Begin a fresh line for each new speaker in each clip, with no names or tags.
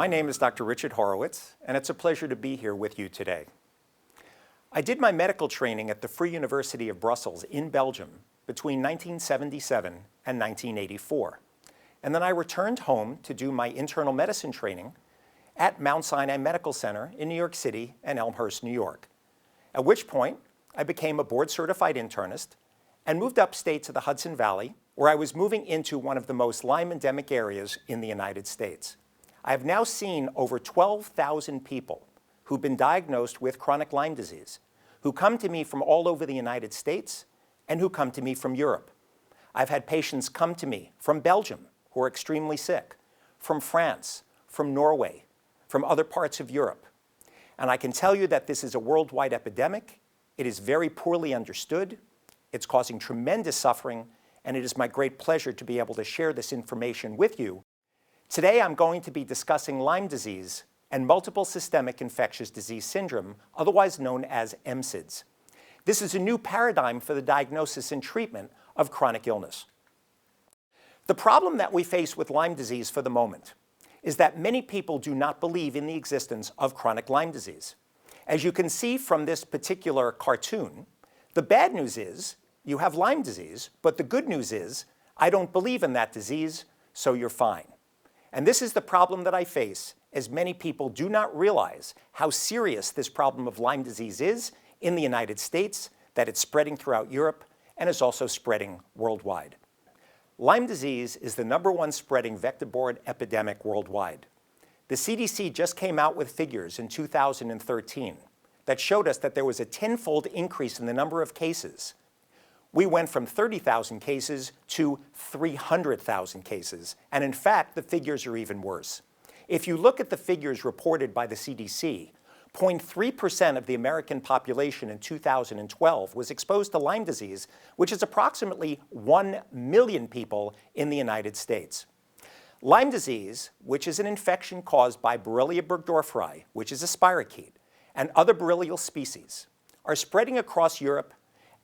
My name is Dr. Richard Horowitz, and it's a pleasure to be here with you today. I did my medical training at the Free University of Brussels in Belgium between 1977 and 1984. And then I returned home to do my internal medicine training at Mount Sinai Medical Center in New York City and Elmhurst, New York. At which point, I became a board-certified internist and moved upstate to the Hudson Valley, where I was moving into one of the most Lyme endemic areas in the United States. I have now seen over 12,000 people who've been diagnosed with chronic Lyme disease, who come to me from all over the United States and who come to me from Europe. I've had patients come to me from Belgium who are extremely sick, from France, from Norway, from other parts of Europe. And I can tell you that this is a worldwide epidemic. It is very poorly understood. It's causing tremendous suffering, and it is my great pleasure to be able to share this information with you. Today, I'm going to be discussing Lyme disease and multiple systemic infectious disease syndrome, otherwise known as MSIDS. This is a new paradigm for the diagnosis and treatment of chronic illness. The problem that we face with Lyme disease for the moment is that many people do not believe in the existence of chronic Lyme disease. As you can see from this particular cartoon, the bad news is you have Lyme disease, but the good news is I don't believe in that disease, so you're fine. And this is the problem that I face, as many people do not realize how serious this problem of Lyme disease is in the United States, that it's spreading throughout Europe, and is also spreading worldwide. Lyme disease is the #1 spreading vector-borne epidemic worldwide. The CDC just came out with figures in 2013 that showed us that there was a 10-fold increase in the number of cases. We went from 30,000 cases to 300,000 cases, and in fact, the figures are even worse. If you look at the figures reported by the CDC, 0.3% of the American population in 2012 was exposed to Lyme disease, which is approximately 1 million people in the United States. Lyme disease, which is an infection caused by Borrelia burgdorferi, which is a spirochete, and other borrelial species, are spreading across Europe,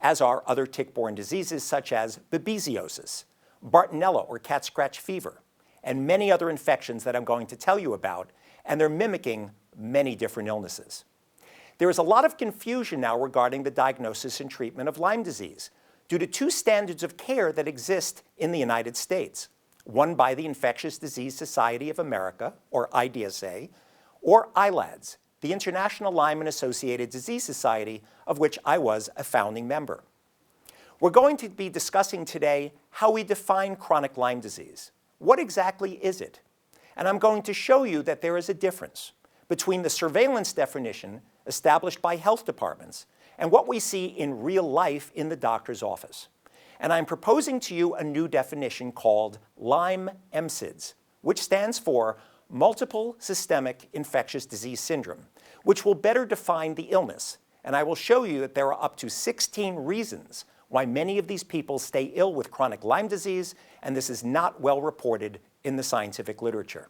as are other tick-borne diseases such as babesiosis, Bartonella or cat scratch fever, and many other infections that I'm going to tell you about, and they're mimicking many different illnesses. There is a lot of confusion now regarding the diagnosis and treatment of Lyme disease due to two standards of care that exist in the United States, one by the Infectious Disease Society of America, or IDSA, or ILADS, the International Lyme and Associated Disease Society, of which I was a founding member. We're going to be discussing today how we define chronic Lyme disease. What exactly is it? And I'm going to show you that there is a difference between the surveillance definition established by health departments and what we see in real life in the doctor's office. And I'm proposing to you a new definition called Lyme MSIDS, which stands for Multiple Systemic Infectious Disease Syndrome, which will better define the illness. And I will show you that there are up to 16 reasons why many of these people stay ill with chronic Lyme disease, and this is not well reported in the scientific literature.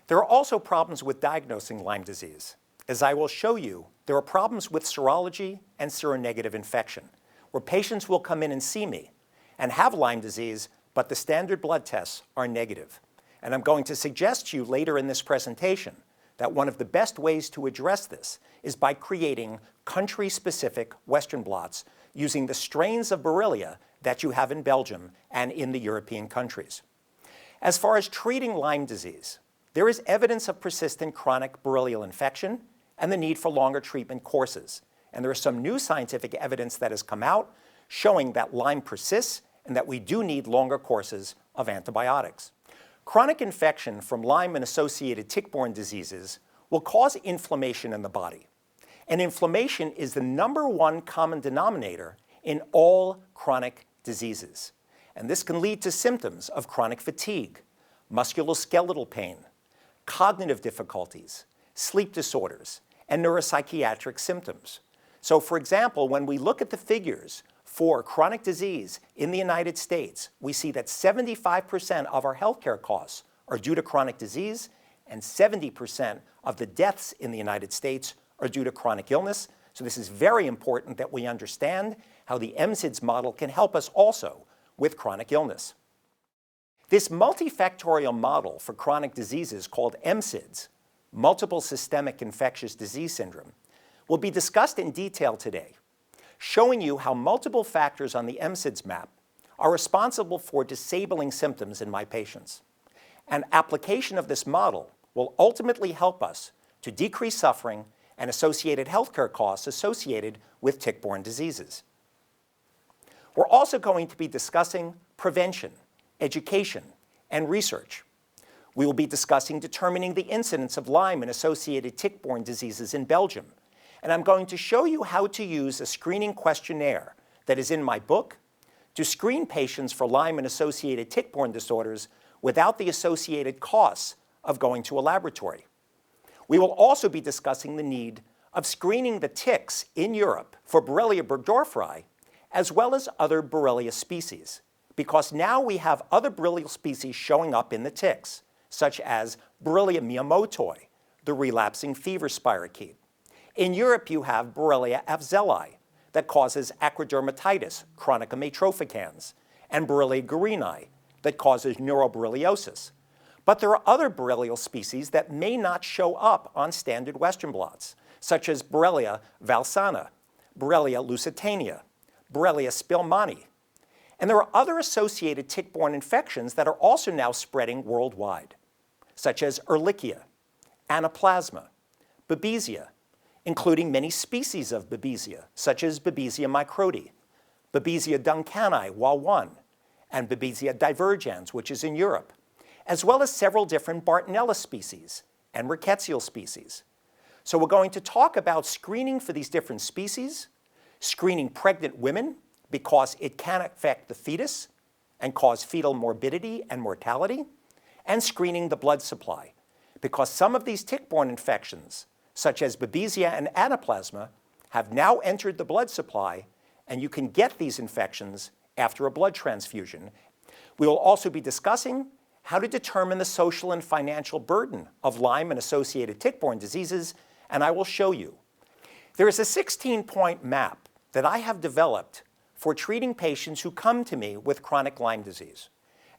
There are also problems with diagnosing Lyme disease. As I will show you, there are problems with serology and seronegative infection, where patients will come in and see me and have Lyme disease, but the standard blood tests are negative. And I'm going to suggest to you later in this presentation that one of the best ways to address this is by creating country-specific Western blots using the strains of Borrelia that you have in Belgium and in the European countries. As far as treating Lyme disease, there is evidence of persistent chronic borrelial infection and the need for longer treatment courses. And there is some new scientific evidence that has come out showing that Lyme persists and that we do need longer courses of antibiotics. Chronic infection from Lyme and associated tick-borne diseases will cause inflammation in the body. And inflammation is the #1 common denominator in all chronic diseases. And this can lead to symptoms of chronic fatigue, musculoskeletal pain, cognitive difficulties, sleep disorders, and neuropsychiatric symptoms. So for example, when we look at the figures for chronic disease in the United States, we see that 75% of our healthcare costs are due to chronic disease, and 70% of the deaths in the United States are due to chronic illness. So this is very important that we understand how the MSIDS model can help us also with chronic illness. This multifactorial model for chronic diseases called MSIDS, Multiple Systemic Infectious Disease Syndrome, will be discussed in detail today, showing you how multiple factors on the MSIDS map are responsible for disabling symptoms in my patients. And application of this model will ultimately help us to decrease suffering and associated healthcare costs associated with tick-borne diseases. We're also going to be discussing prevention, education, and research. We will be discussing determining the incidence of Lyme and associated tick-borne diseases in Belgium. And I'm going to show you how to use a screening questionnaire that is in my book to screen patients for Lyme and associated tick-borne disorders without the associated costs of going to a laboratory. We will also be discussing the need of screening the ticks in Europe for Borrelia burgdorferi, as well as other Borrelia species, because now we have other Borrelia species showing up in the ticks, such as Borrelia miyamotoi, the relapsing fever spirochete. In Europe, you have Borrelia afzelii, that causes acrodermatitis, chronic atrophicanes, and Borrelia guarini, that causes neuroborreliosis. But there are other borrelial species that may not show up on standard Western blots, such as Borrelia valsana, Borrelia lusitania, Borrelia spilmani. And there are other associated tick-borne infections that are also now spreading worldwide, such as Ehrlichia, Anaplasma, Babesia, including many species of Babesia, such as Babesia microti, Babesia duncani Wa1, and Babesia divergens, which is in Europe, as well as several different Bartonella species and rickettsial species. So we're going to talk about screening for these different species, screening pregnant women because it can affect the fetus and cause fetal morbidity and mortality, and screening the blood supply because some of these tick-borne infections, such as Babesia and Anaplasma, have now entered the blood supply, and you can get these infections after a blood transfusion. We will also be discussing how to determine the social and financial burden of Lyme and associated tick-borne diseases, and I will show you. There is a 16-point map that I have developed for treating patients who come to me with chronic Lyme disease,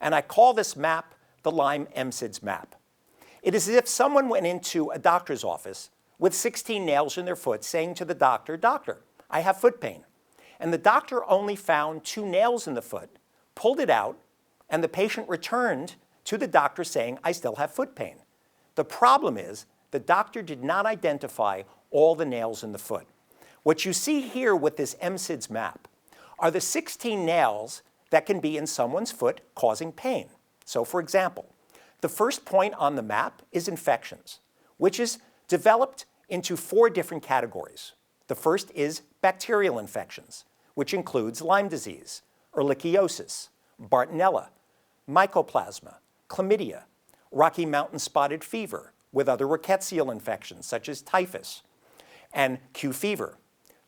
and I call this map the Lyme MSIDS map. It is as if someone went into a doctor's office with 16 nails in their foot saying to the doctor, "Doctor, I have foot pain." And the doctor only found 2 nails in the foot, pulled it out, and the patient returned to the doctor saying, "I still have foot pain." The problem is the doctor did not identify all the nails in the foot. What you see here with this MSIDS map are the 16 nails that can be in someone's foot causing pain. So for example, the first point on the map is infections, which is developed into 4 different categories. The first is bacterial infections, which includes Lyme disease, ehrlichiosis, Bartonella, mycoplasma, chlamydia, Rocky Mountain spotted fever with other rickettsial infections such as typhus, and Q fever,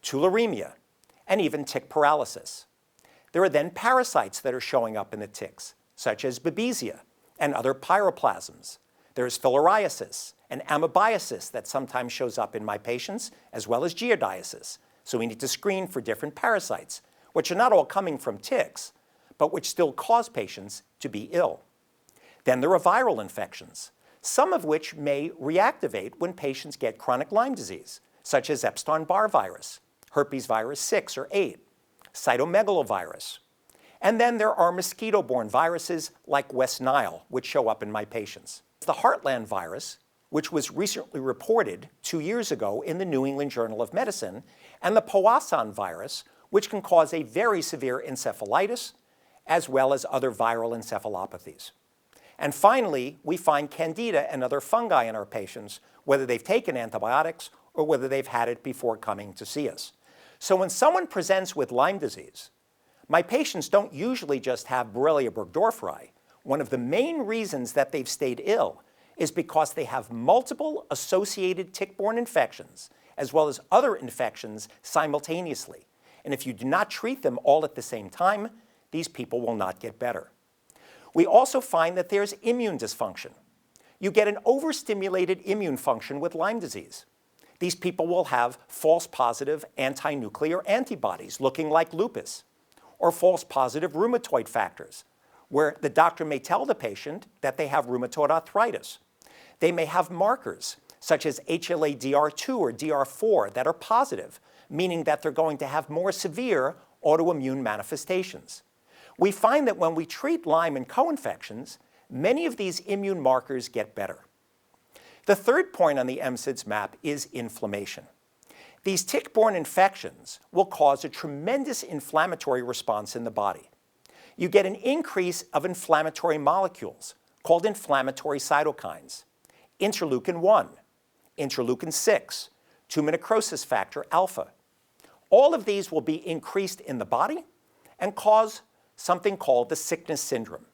tularemia, and even tick paralysis. There are then parasites that are showing up in the ticks, such as Babesia and other pyroplasms. There's filariasis and amoebiasis that sometimes shows up in my patients, as well as giardiasis. So we need to screen for different parasites, which are not all coming from ticks, but which still cause patients to be ill. Then there are viral infections, some of which may reactivate when patients get chronic Lyme disease, such as Epstein-Barr virus, herpes virus 6 or 8, cytomegalovirus. And then there are mosquito-borne viruses like West Nile, which show up in my patients. The Heartland virus, which was recently reported 2 years ago in the New England Journal of Medicine, and the Powassan virus, which can cause a very severe encephalitis, as well as other viral encephalopathies. And finally, we find Candida and other fungi in our patients, whether they've taken antibiotics or whether they've had it before coming to see us. So when someone presents with Lyme disease, my patients don't usually just have Borrelia burgdorferi. One of the main reasons that they've stayed ill is because they have multiple associated tick-borne infections, as well as other infections simultaneously. And if you do not treat them all at the same time, these people will not get better. We also find that there's immune dysfunction. You get an overstimulated immune function with Lyme disease. These people will have false positive anti-nuclear antibodies looking like lupus, or false positive rheumatoid factors, where the doctor may tell the patient that they have rheumatoid arthritis. They may have markers, such as HLA-DR2 or DR4, that are positive, meaning that they're going to have more severe autoimmune manifestations. We find that when we treat Lyme and co-infections, many of these immune markers get better. The third point on the MSIDS map is inflammation. These tick-borne infections will cause a tremendous inflammatory response in the body. You get an increase of inflammatory molecules called inflammatory cytokines, interleukin-1, interleukin-6, tumor necrosis factor alpha. All of these will be increased in the body and cause something called the sickness syndrome,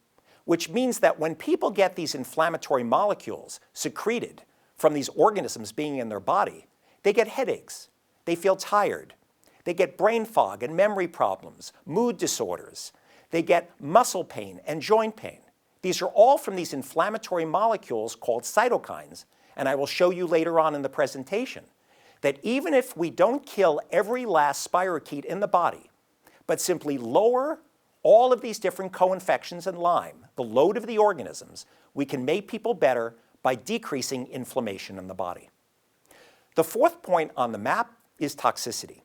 which means that when people get these inflammatory molecules secreted from these organisms being in their body, they get headaches, they feel tired, they get brain fog and memory problems, mood disorders, they get muscle pain and joint pain. These are all from these inflammatory molecules called cytokines, and I will show you later on in the presentation that even if we don't kill every last spirochete in the body, but simply lower all of these different co-infections and Lyme, the load of the organisms, we can make people better by decreasing inflammation in the body. The fourth point on the map is toxicity.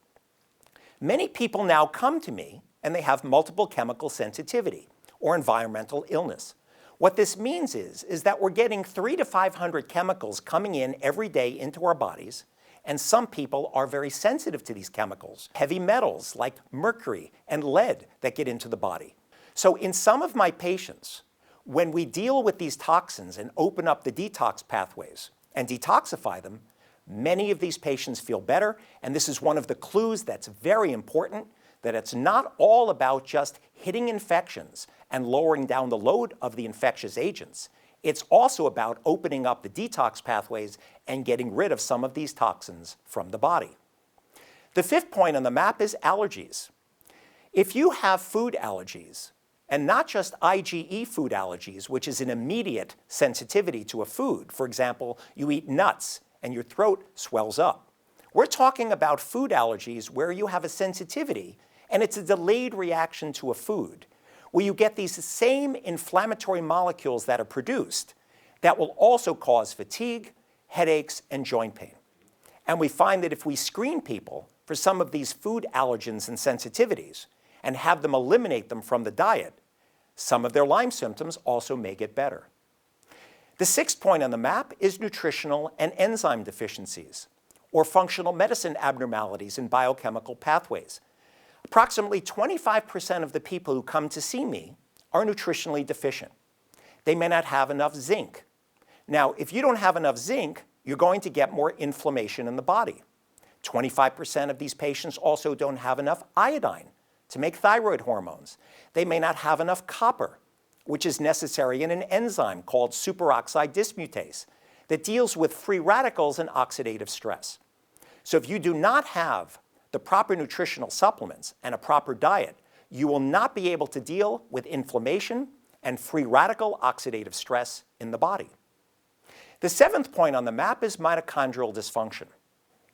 Many people now come to me and they have multiple chemical sensitivity or environmental illness. What this means is that we're getting 300 to 500 chemicals coming in every day into our bodies, and some people are very sensitive to these chemicals. Heavy metals like mercury and lead that get into the body. So in some of my patients, when we deal with these toxins and open up the detox pathways and detoxify them, many of these patients feel better, and this is one of the clues that's very important, that it's not all about just hitting infections and lowering down the load of the infectious agents. It's also about opening up the detox pathways and getting rid of some of these toxins from the body. The fifth point on the map is allergies. If you have food allergies, and not just IgE food allergies, which is an immediate sensitivity to a food, for example, you eat nuts and your throat swells up. We're talking about food allergies where you have a sensitivity and it's a delayed reaction to a food, where you get these same inflammatory molecules that are produced that will also cause fatigue, headaches, and joint pain. And we find that if we screen people for some of these food allergens and sensitivities and have them eliminate them from the diet, some of their Lyme symptoms also may get better. The sixth point on the map is nutritional and enzyme deficiencies, or functional medicine abnormalities in biochemical pathways. Approximately 25% of the people who come to see me are nutritionally deficient. They may not have enough zinc. Now, if you don't have enough zinc, you're going to get more inflammation in the body. 25% of these patients also don't have enough iodine to make thyroid hormones. They may not have enough copper, which is necessary in an enzyme called superoxide dismutase that deals with free radicals and oxidative stress. So if you do not have the proper nutritional supplements and a proper diet, you will not be able to deal with inflammation and free radical oxidative stress in the body. The seventh point on the map is mitochondrial dysfunction.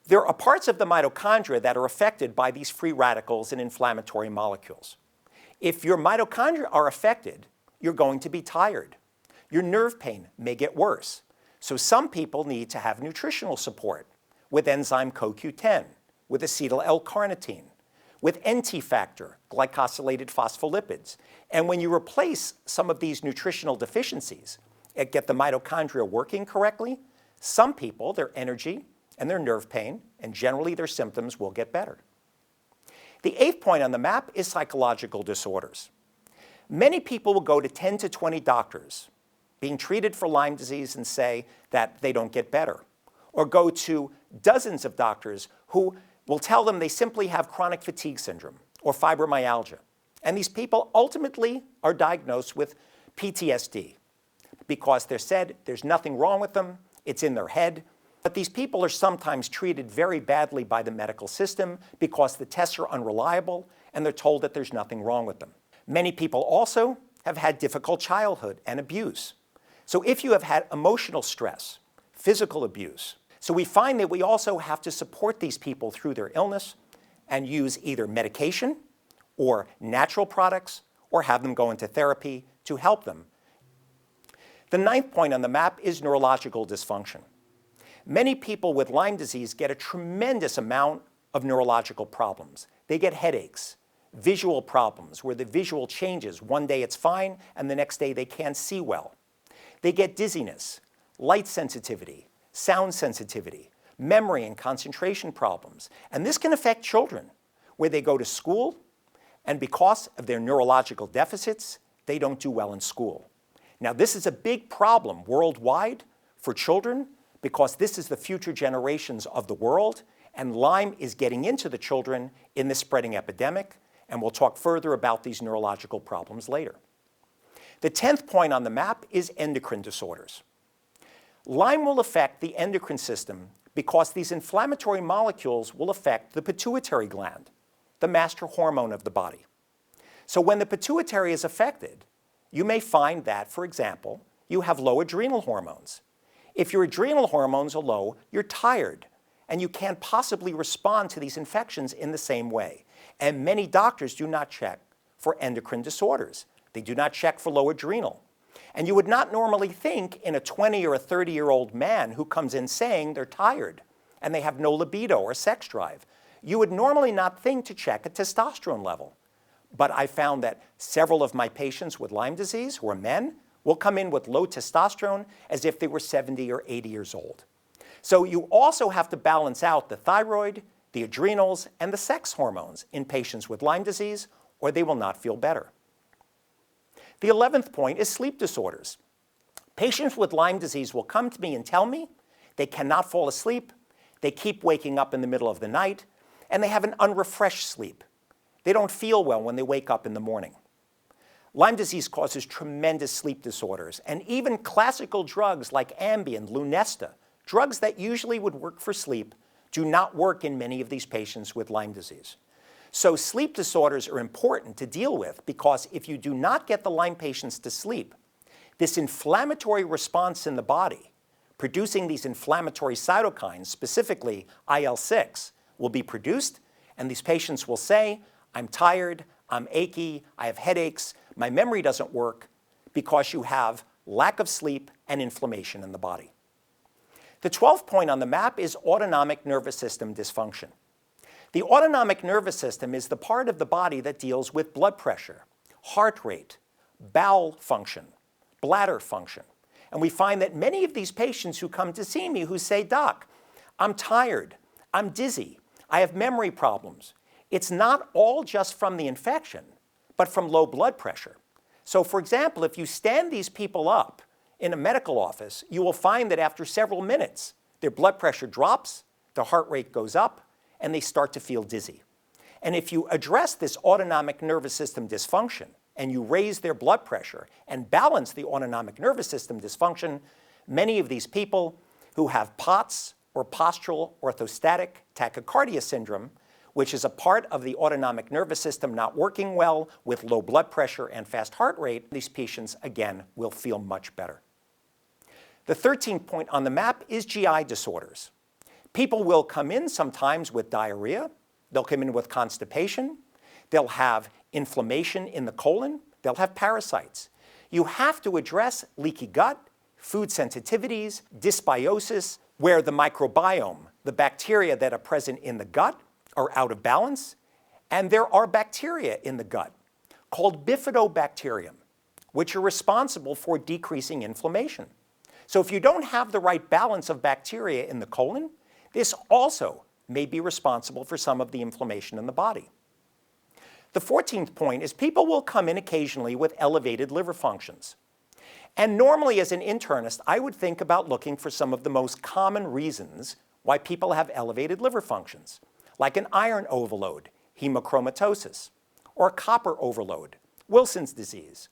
There are parts of the mitochondria that are affected by these free radicals and inflammatory molecules. If your mitochondria are affected, you're going to be tired. Your nerve pain may get worse. So some people need to have nutritional support with enzyme CoQ10, with acetyl L-carnitine, with NT factor, glycosylated phospholipids. And when you replace some of these nutritional deficiencies and get the mitochondria working correctly, some people, their energy and their nerve pain, and generally their symptoms will get better. The eighth point on the map is psychological disorders. Many people will go to 10 to 20 doctors being treated for Lyme disease and say that they don't get better, or go to dozens of doctors who will tell them they simply have chronic fatigue syndrome or fibromyalgia. And these people ultimately are diagnosed with PTSD because they're said there's nothing wrong with them, it's in their head. But these people are sometimes treated very badly by the medical system because the tests are unreliable and they're told that there's nothing wrong with them. Many people also have had difficult childhood and abuse. So if you have had emotional stress, physical abuse, so we find that we also have to support these people through their illness and use either medication or natural products or have them go into therapy to help them. The 9th point on the map is neurological dysfunction. Many people with Lyme disease get a tremendous amount of neurological problems. They get headaches, visual problems where the visual changes. One day it's fine and the next day they can't see well. They get dizziness, light sensitivity, sound sensitivity, memory and concentration problems. And this can affect children where they go to school and because of their neurological deficits, they don't do well in school. Now this is a big problem worldwide for children because this is the future generations of the world, and Lyme is getting into the children in this spreading epidemic, and we'll talk further about these neurological problems later. The 10th point on the map is endocrine disorders. Lyme will affect the endocrine system because these inflammatory molecules will affect the pituitary gland, the master hormone of the body. So when the pituitary is affected, you may find that, for example, you have low adrenal hormones. If your adrenal hormones are low, you're tired, and you can't possibly respond to these infections in the same way. And many doctors do not check for endocrine disorders. They do not check for low adrenal. And you would not normally think in a 20 or a 30-year-old man who comes in saying they're tired and they have no libido or sex drive. You would normally not think to check a testosterone level. But I found that several of my patients with Lyme disease, who are men, will come in with low testosterone as if they were 70 or 80 years old. So you also have to balance out the thyroid, the adrenals, and the sex hormones in patients with Lyme disease, or they will not feel better. The 11th point is sleep disorders. Patients with Lyme disease will come to me and tell me they cannot fall asleep, they keep waking up in the middle of the night, and they have an unrefreshed sleep. They don't feel well when they wake up in the morning. Lyme disease causes tremendous sleep disorders, and even classical drugs like Ambien, Lunesta, drugs that usually would work for sleep, do not work in many of these patients with Lyme disease. So sleep disorders are important to deal with because if you do not get the Lyme patients to sleep, this inflammatory response in the body, producing these inflammatory cytokines, specifically IL-6, will be produced, and these patients will say, I'm tired, I'm achy, I have headaches, my memory doesn't work, because you have lack of sleep and inflammation in the body. The 12th point on the map is autonomic nervous system dysfunction. The autonomic nervous system is the part of the body that deals with blood pressure, heart rate, bowel function, bladder function. And we find that many of these patients who come to see me who say, Doc, I'm tired, I'm dizzy, I have memory problems. It's not all just from the infection, but from low blood pressure. So for example, if you stand these people up in a medical office, you will find that after several minutes, their blood pressure drops, their heart rate goes up, and they start to feel dizzy. And if you address this autonomic nervous system dysfunction and you raise their blood pressure and balance the autonomic nervous system dysfunction, many of these people who have POTS or postural orthostatic tachycardia syndrome, which is a part of the autonomic nervous system not working well with low blood pressure and fast heart rate, these patients, again, will feel much better. The 13th point on the map is GI disorders. People will come in sometimes with diarrhea, they'll come in with constipation, they'll have inflammation in the colon, they'll have parasites. You have to address leaky gut, food sensitivities, dysbiosis, where the microbiome, the bacteria that are present in the gut, are out of balance, and there are bacteria in the gut called bifidobacterium, which are responsible for decreasing inflammation. So if you don't have the right balance of bacteria in the colon, this also may be responsible for some of the inflammation in the body. The 14th point is people will come in occasionally with elevated liver functions. And normally as an internist, I would think about looking for some of the most common reasons why people have elevated liver functions, like an iron overload, hemochromatosis, or copper overload, Wilson's disease,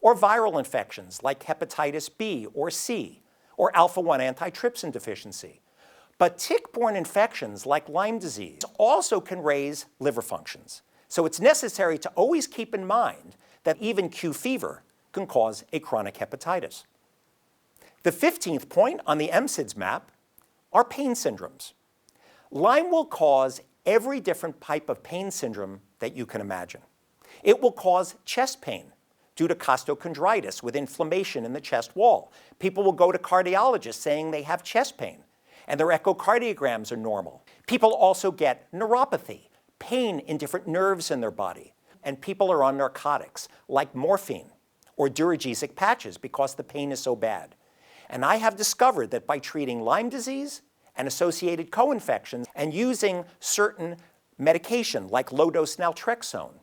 or viral infections like hepatitis B or C, or alpha-1 antitrypsin deficiency. But tick-borne infections like Lyme disease also can raise liver functions. So it's necessary to always keep in mind that even Q fever can cause a chronic hepatitis. The 15th point on the MSIDS map are pain syndromes. Lyme will cause every different type of pain syndrome that you can imagine. It will cause chest pain due to costochondritis with inflammation in the chest wall. People will go to cardiologists saying they have chest pain, and their echocardiograms are normal. People also get neuropathy, pain in different nerves in their body, and people are on narcotics like morphine or Duragesic patches because the pain is so bad. And I have discovered that by treating Lyme disease and associated co-infections and using certain medication like low-dose naltrexone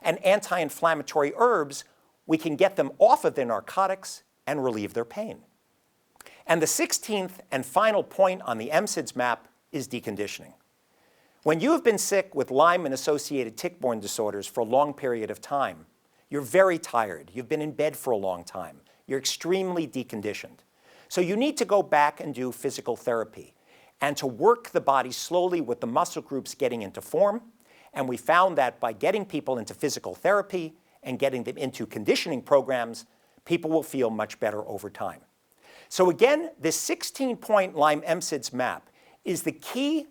and anti-inflammatory herbs, we can get them off of their narcotics and relieve their pain. And the 16th and final point on the MSIDS map is deconditioning. When you have been sick with Lyme and associated tick-borne disorders for a long period of time, you're very tired. You've been in bed for a long time. You're extremely deconditioned. So you need to go back and do physical therapy and to work the body slowly with the muscle groups getting into form. And we found that by getting people into physical therapy and getting them into conditioning programs, people will feel much better over time. So again, this 16-point Lyme MSIDS map is the key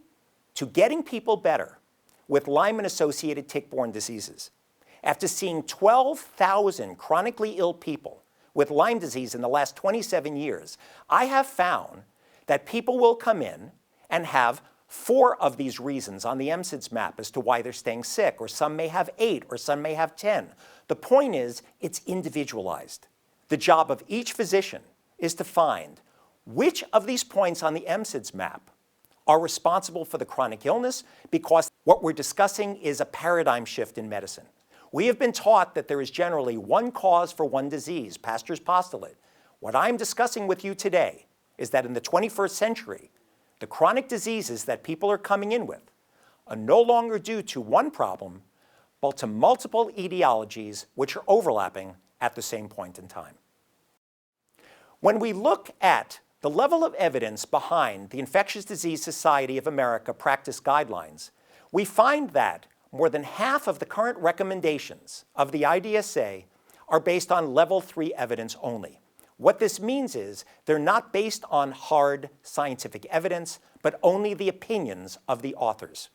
to getting people better with Lyme and associated tick-borne diseases. After seeing 12,000 chronically ill people with Lyme disease in the last 27 years, I have found that people will come in and have 4 of these reasons on the MSIDS map as to why they're staying sick, or some may have 8, or some may have 10. The point is, it's individualized. The job of each physician is to find which of these points on the MSIDS map are responsible for the chronic illness, because what we're discussing is a paradigm shift in medicine. We have been taught that there is generally one cause for one disease, Pasteur's postulate. What I'm discussing with you today is that in the 21st century, the chronic diseases that people are coming in with are no longer due to one problem, but to multiple etiologies which are overlapping at the same point in time. When we look at the level of evidence behind the Infectious Disease Society of America practice guidelines, we find that more than half of the current recommendations of the IDSA are based on level 3 evidence only. What this means is they're not based on hard scientific evidence, but only the opinions of the authors.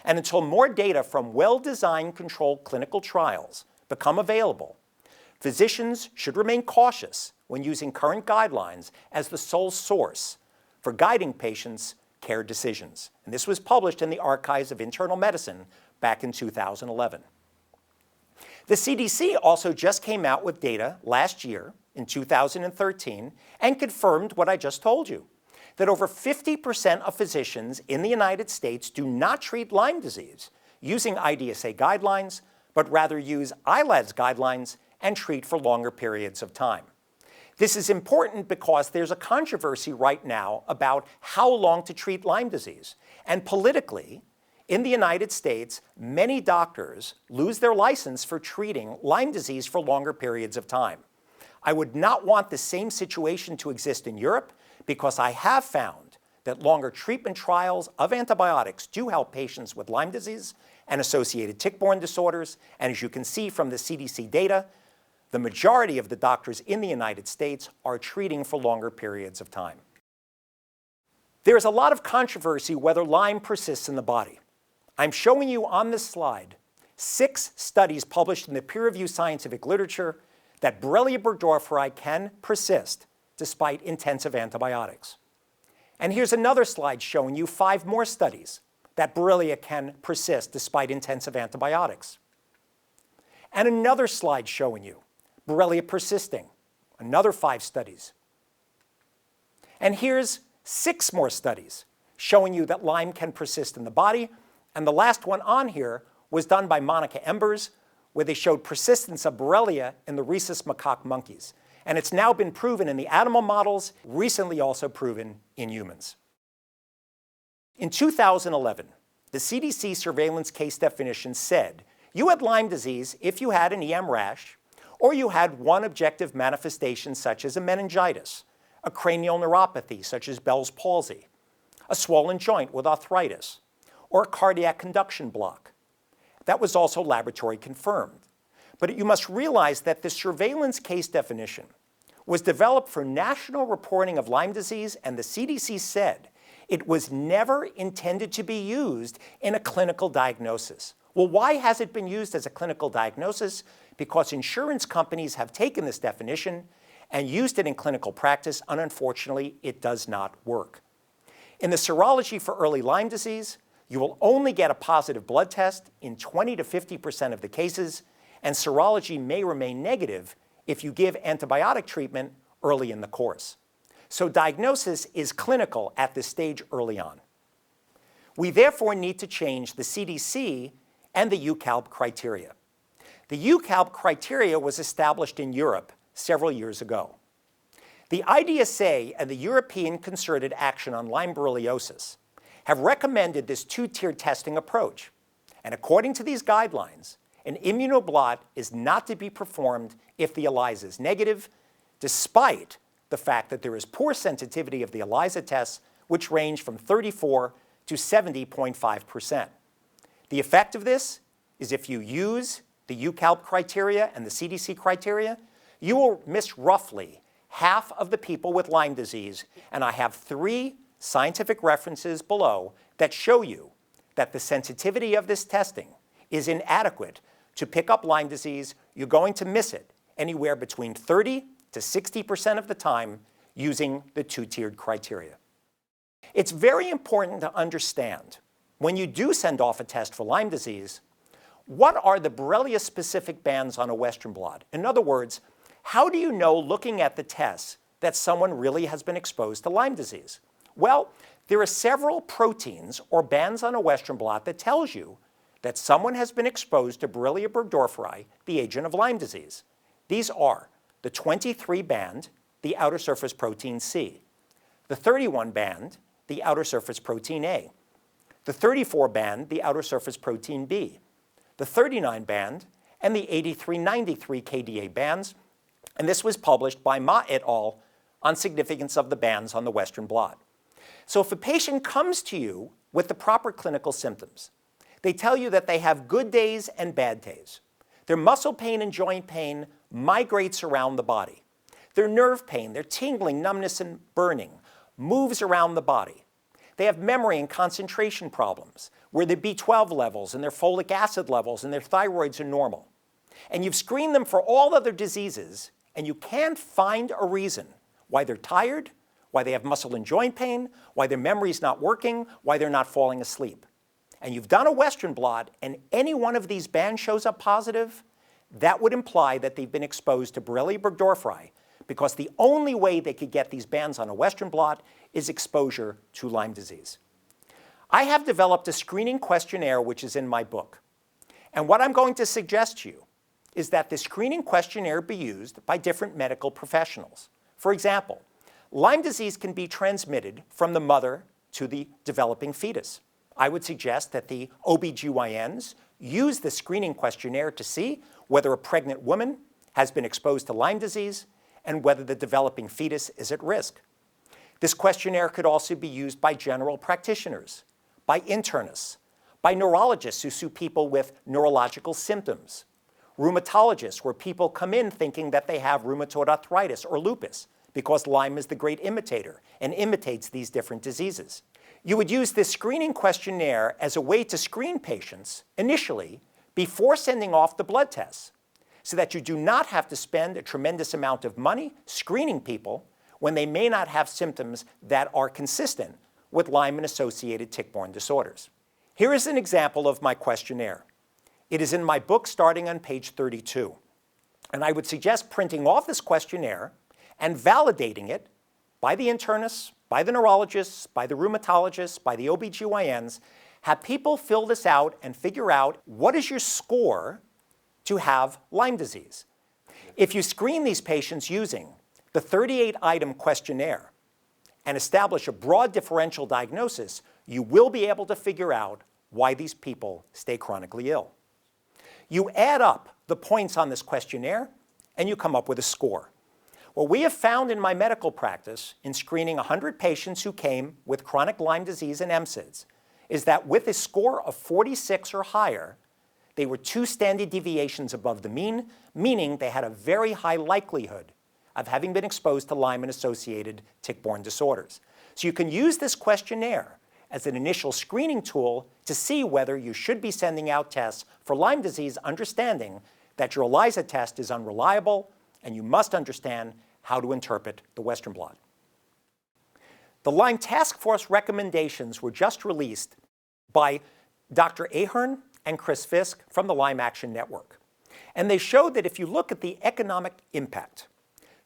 And until more data from well-designed controlled clinical trials become available, physicians should remain cautious when using current guidelines as the sole source for guiding patients' care decisions. And this was published in the Archives of Internal Medicine back in 2011. The CDC also just came out with data last year, in 2013, and confirmed what I just told you, that over 50% of physicians in the United States do not treat Lyme disease using IDSA guidelines, but rather use ILADS guidelines and treat for longer periods of time. This is important because there's a controversy right now about how long to treat Lyme disease. And politically, in the United States, many doctors lose their license for treating Lyme disease for longer periods of time. I would not want the same situation to exist in Europe, because I have found that longer treatment trials of antibiotics do help patients with Lyme disease and associated tick-borne disorders. And as you can see from the CDC data, the majority of the doctors in the United States are treating for longer periods of time. There is a lot of controversy whether Lyme persists in the body. I'm showing you on this slide 6 studies published in the peer-reviewed scientific literature that Borrelia burgdorferi can persist despite intensive antibiotics. And here's another slide showing you 5 more studies that Borrelia can persist despite intensive antibiotics. And another slide showing you Borrelia persisting, another 5 studies. And here's 6 more studies showing you that Lyme can persist in the body. And the last one on here was done by Monica Embers, where they showed persistence of Borrelia in the rhesus macaque monkeys. And it's now been proven in the animal models, recently also proven in humans. In 2011, the CDC surveillance case definition said you had Lyme disease if you had an EM rash, or you had one objective manifestation such as a meningitis, a cranial neuropathy such as Bell's palsy, a swollen joint with arthritis, or a cardiac conduction block. That was also laboratory confirmed. But you must realize that the surveillance case definition was developed for national reporting of Lyme disease, and the CDC said it was never intended to be used in a clinical diagnosis. Well, why has it been used as a clinical diagnosis? because insurance companies have taken this definition and used it in clinical practice, and unfortunately, it does not work. In the serology for early Lyme disease, you will only get a positive blood test in 20 to 50% of the cases, and serology may remain negative if you give antibiotic treatment early in the course. So diagnosis is clinical at this stage early on. We therefore need to change the CDC and the UCALB criteria. The UCALB criteria was established in Europe several years ago. The IDSA and the European Concerted Action on Lyme Borreliosis have recommended this two-tiered testing approach. And according to these guidelines, an immunoblot is not to be performed if the ELISA is negative, despite the fact that there is poor sensitivity of the ELISA tests, which range from 34 to 70.5%. The effect of this is if you use the UCALB criteria and the CDC criteria, you will miss roughly half of the people with Lyme disease, and I have 3 scientific references below that show you that the sensitivity of this testing is inadequate to pick up Lyme disease. You're going to miss it anywhere between 30 to 60% of the time using the two-tiered criteria. It's very important to understand, when you do send off a test for Lyme disease, what are the Borrelia-specific bands on a Western blot? In other words, how do you know, looking at the tests, that someone really has been exposed to Lyme disease? Well, there are several proteins or bands on a Western blot that tells you that someone has been exposed to Borrelia burgdorferi, the agent of Lyme disease. These are the 23 band, the outer surface protein C, the 31 band, the outer surface protein A, the 34 band, the outer surface protein B, the 39 band, and the 8393 KDA bands, and this was published by Ma et al. On significance of the bands on the Western blot. So if a patient comes to you with the proper clinical symptoms, they tell you that they have good days and bad days. Their muscle pain and joint pain migrates around the body. Their nerve pain, their tingling, numbness, and burning moves around the body. They have memory and concentration problems, where their B12 levels and their folic acid levels and their thyroids are normal. And you've screened them for all other diseases, and you can't find a reason why they're tired, why they have muscle and joint pain, why their memory's not working, why they're not falling asleep. And you've done a Western blot, and any one of these bands shows up positive, that would imply that they've been exposed to Borrelia burgdorferi, because the only way they could get these bands on a Western blot is exposure to Lyme disease. I have developed a screening questionnaire which is in my book. And what I'm going to suggest to you is that the screening questionnaire be used by different medical professionals. For example, Lyme disease can be transmitted from the mother to the developing fetus. I would suggest that the OBGYNs use the screening questionnaire to see whether a pregnant woman has been exposed to Lyme disease and whether the developing fetus is at risk. This questionnaire could also be used by general practitioners, by internists, by neurologists who see people with neurological symptoms, rheumatologists, where people come in thinking that they have rheumatoid arthritis or lupus, because Lyme is the great imitator and imitates these different diseases. You would use this screening questionnaire as a way to screen patients initially before sending off the blood tests, so that you do not have to spend a tremendous amount of money screening people when they may not have symptoms that are consistent with Lyme and associated tick-borne disorders. Here is an example of my questionnaire. It is in my book starting on page 32. And I would suggest printing off this questionnaire and validating it by the internists, by the neurologists, by the rheumatologists, by the OBGYNs. Have people fill this out and figure out what is your score to have Lyme disease. If you screen these patients using the 38-item questionnaire and establish a broad differential diagnosis, you will be able to figure out why these people stay chronically ill. You add up the points on this questionnaire and you come up with a score. What we have found in my medical practice in screening 100 patients who came with chronic Lyme disease and MSIDS is that with a score of 46 or higher, they were 2 standard deviations above the mean, meaning they had a very high likelihood of having been exposed to Lyme and associated tick-borne disorders. So you can use this questionnaire as an initial screening tool to see whether you should be sending out tests for Lyme disease, understanding that your ELISA test is unreliable, and you must understand how to interpret the Western blot. The Lyme Task Force recommendations were just released by Dr. Ahern and Chris Fisk from the Lyme Action Network. And they showed that if you look at the economic impact,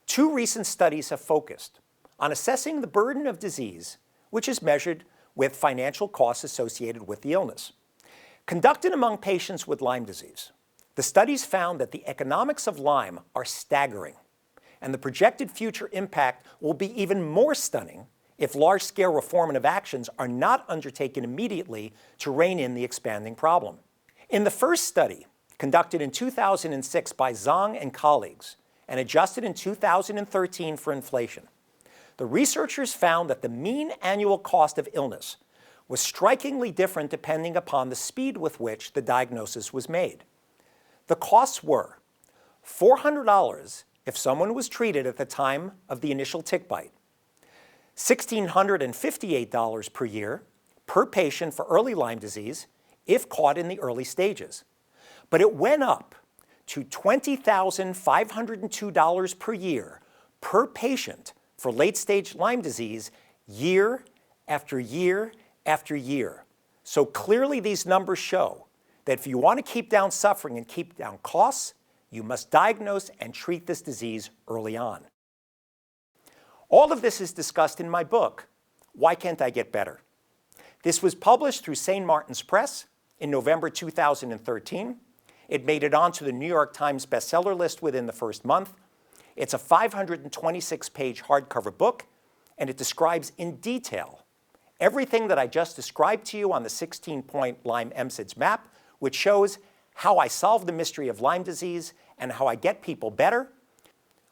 2 recent studies have focused on assessing the burden of disease, which is measured with financial costs associated with the illness. Conducted among patients with Lyme disease, the studies found that the economics of Lyme are staggering, and the projected future impact will be even more stunning if large-scale reformative actions are not undertaken immediately to rein in the expanding problem. In the first study, conducted in 2006 by Zhang and colleagues and adjusted in 2013 for inflation, the researchers found that the mean annual cost of illness was strikingly different depending upon the speed with which the diagnosis was made. The costs were $400 if someone was treated at the time of the initial tick bite, $1,658 per year per patient for early Lyme disease if caught in the early stages. But it went up to $20,502 per year per patient for late-stage Lyme disease year after year after year. So clearly these numbers show that if you want to keep down suffering and keep down costs, you must diagnose and treat this disease early on. All of this is discussed in my book, Why Can't I Get Better? This was published through St. Martin's Press in November 2013. It made it onto the New York Times bestseller list within the first month. It's a 526-page hardcover book, and it describes in detail everything that I just described to you on the 16-point Lyme MSIDS map, which shows how I solve the mystery of Lyme disease and how I get people better.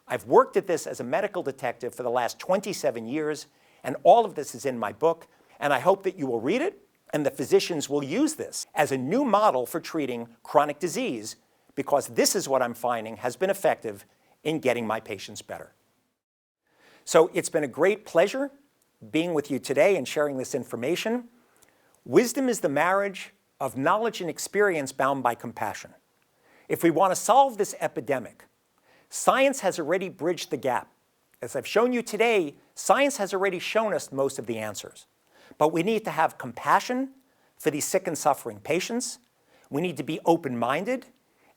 I've worked at this as a medical detective for the last 27 years, and all of this is in my book, and I hope that you will read it and the physicians will use this as a new model for treating chronic disease, because this is what I'm finding has been effective in getting my patients better. So it's been a great pleasure being with you today and sharing this information. Wisdom is the marriage of knowledge and experience bound by compassion. If we want to solve this epidemic, science has already bridged the gap. As I've shown you today, science has already shown us most of the answers. But we need to have compassion for these sick and suffering patients. We need to be open-minded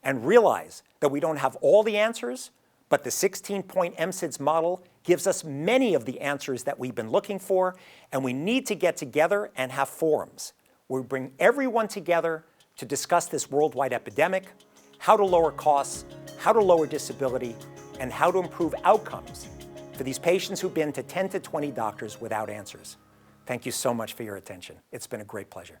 and realize that we don't have all the answers, but the 16-point MSIDS model gives us many of the answers that we've been looking for, and we need to get together and have forums where we bring everyone together to discuss this worldwide epidemic, how to lower costs, how to lower disability, and how to improve outcomes for these patients who've been to 10 to 20 doctors without answers. Thank you so much for your attention. It's been a great pleasure.